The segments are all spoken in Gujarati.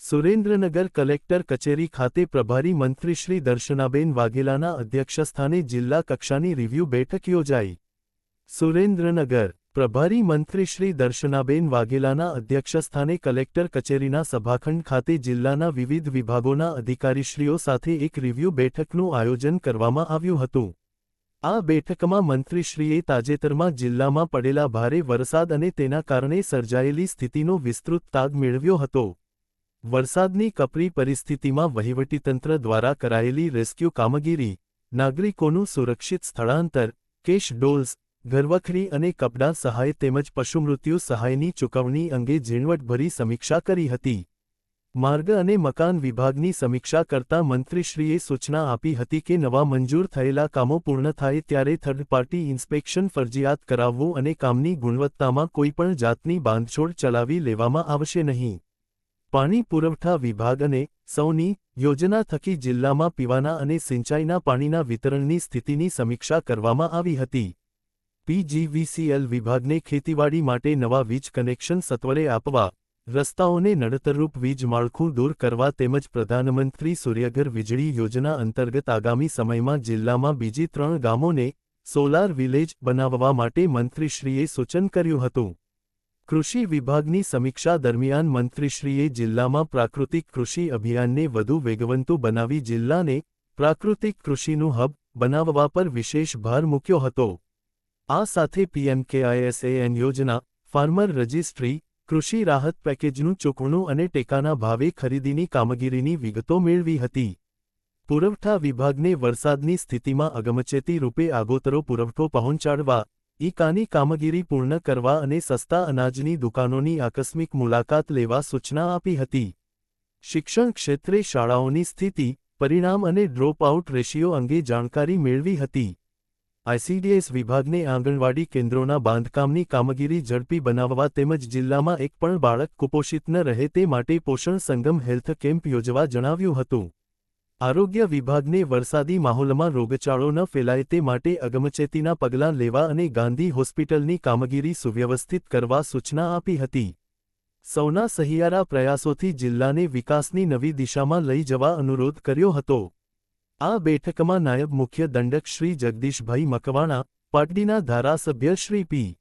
સુરેન્દ્રનગર કલેક્ટર કચેરી ખાતે પ્રભારી મંત્રી શ્રી દર્શનાબેન વાઘેલાના અધ્યક્ષસ્થાને જિલ્લા કક્ષાની રિવ્યૂ બેઠક યોજાઈ. સુરેન્દ્રનગર પ્રભારી મંત્રી શ્રી દર્શનાબેન વાઘેલાના અધ્યક્ષસ્થાને કલેક્ટર કચેરીના સભાખંડ ખાતે જિલ્લાના વિવિધ વિભાગોના અધિકારીશ્રીઓ સાથે એક રિવ્યૂ બેઠકનું આયોજન કરવામાં આવ્યું હતું. આ બેઠકમાં મંત્રીશ્રીએ તાજેતરમાં જિલ્લામાં પડેલા ભારે વરસાદ અને તેના કારણે સર્જાયેલી સ્થિતિનો વિસ્તૃત તાગ મેળવ્યો હતો. વરસાદની કપરી પરિસ્થિતિમાં વહીવટીતંત્ર દ્વારા કરાયેલી રેસ્ક્યુ કામગીરી, નાગરિકોનું સુરક્ષિત સ્થળાંતર, કેશ ડોલ્સ, ઘરવખરી અને કપડાં સહાય તેમજ પશુમૃત્યુ સહાયની ચૂકવણી અંગે ઝીણવટભરી સમીક્ષા કરી હતી. માર્ગ અને મકાન વિભાગની સમીક્ષા કરતા મંત્રીશ્રીએ સૂચના આપી હતી કે નવા મંજૂર થયેલા કામો પૂર્ણ થાય ત્યારે થર્ડ પાર્ટી ઇન્સ્પેક્શન ફરજિયાત કરાવવું અને કામની ગુણવત્તામાં કોઈપણ જાતની બાંધછોડ ચલાવી લેવામાં આવશે નહીં. પાણી પુરવઠા વિભાગ અને સૌની યોજના થકી જિલ્લામાં પીવાના અને સિંચાઈના પાણીના વિતરણની સ્થિતિની સમીક્ષા કરવામાં આવી હતી. પીજીવીસીએલ વિભાગને ખેતીવાડી માટે નવા વીજ કનેક્શન સત્વરે આપવા, રસ્તાઓને નડતરરૂપ વીજ માળખું દૂર કરવા તેમજ પ્રધાનમંત્રી સૂર્યઘર વીજળી યોજના અંતર્ગત આગામી સમયમાં જિલ્લામાં બીજી 3 ગામોને સોલાર વિલેજ બનાવવા માટે મંત્રીશ્રીએ સૂચન કર્યું હતું. કૃષિ વિભાગની સમીક્ષા દરમિયાન મંત્રીશ્રીએ જિલ્લામાં પ્રાકૃતિક કૃષિ અભિયાનને વધુ વેગવંતુ બનાવી જિલ્લાને પ્રાકૃતિક કૃષિનું હબ બનાવવા પર વિશેષ ભાર મૂક્યો હતો. આ સાથે પીએમકેઆઈએસએન યોજના, ફાર્મર રજિસ્ટ્રી, કૃષિ રાહત પેકેજનું ચૂકવણું અને ટેકાના ભાવે ખરીદીની કામગીરીની વિગતો મેળવી હતી. પુરવઠા વિભાગને વરસાદની સ્થિતિમાં અગમચેતી રૂપે આગોતરો પુરવઠો પહોંચાડવા, ઈકાની કામગીરી પૂર્ણ કરવા અને સસ્તા અનાજની દુકાનોની આકસ્મિક મુલાકાત લેવા સૂચના આપી હતી. શિક્ષણ ક્ષેત્રે શાળાઓની સ્થિતિ, પરિણામ અને ડ્રોપ આઉટ રેશિયો અંગે જાણકારી મેળવી હતી. આઈસીડીએસ વિભાગને આંગણવાડી કેન્દ્રોના બાંધકામની કામગીરી ઝડપી બનાવવા તેમજ જિલ્લામાં એક પણ બાળક કુપોષિત ન રહે તે માટે પોષણ સંગમ હેલ્થ કેમ્પ યોજવા જણાવ્યું હતું. આરોગ્ય વિભાગને વરસાદી માહોલમાં રોગચાળો ન ફેલાય તે માટે અગમચેતીના પગલાં લેવા અને ગાંધી હોસ્પિટલની કામગીરી સુવ્યવસ્થિત કરવા સૂચના આપી હતી. સૌના સહિયારા પ્રયાસોથી જિલ્લાને વિકાસની નવી દિશામાં લઈ જવા અનુરોધ કર્યો હતો. આ બેઠકમાં નાયબ મુખ્ય દંડક શ્રી જગદીશભાઈ મકવાણા, પાટડીના ધારાસભ્ય શ્રી પી.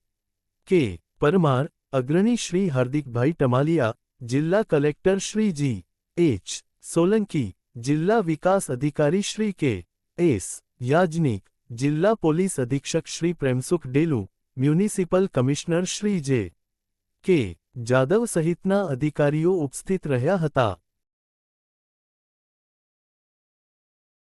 કે. પરમાર, અગ્રણી શ્રી હાર્દિકભાઈ ટમાલિયા, જિલ્લા કલેક્ટર શ્રી જી. એચ. સોલંકી, જિલ્લા વિકાસ અધિકારી શ્રી કે. એસ. યાજ્ઞિક, જિલ્લા પોલીસ અધિક્ષક શ્રી પ્રેમસુખ ડેલુ, મ્યુનિસિપલ કમિશનર શ્રી જે. કે. જાદવ સહિતના અધિકારીઓ ઉપસ્થિત રહ્યા હતા.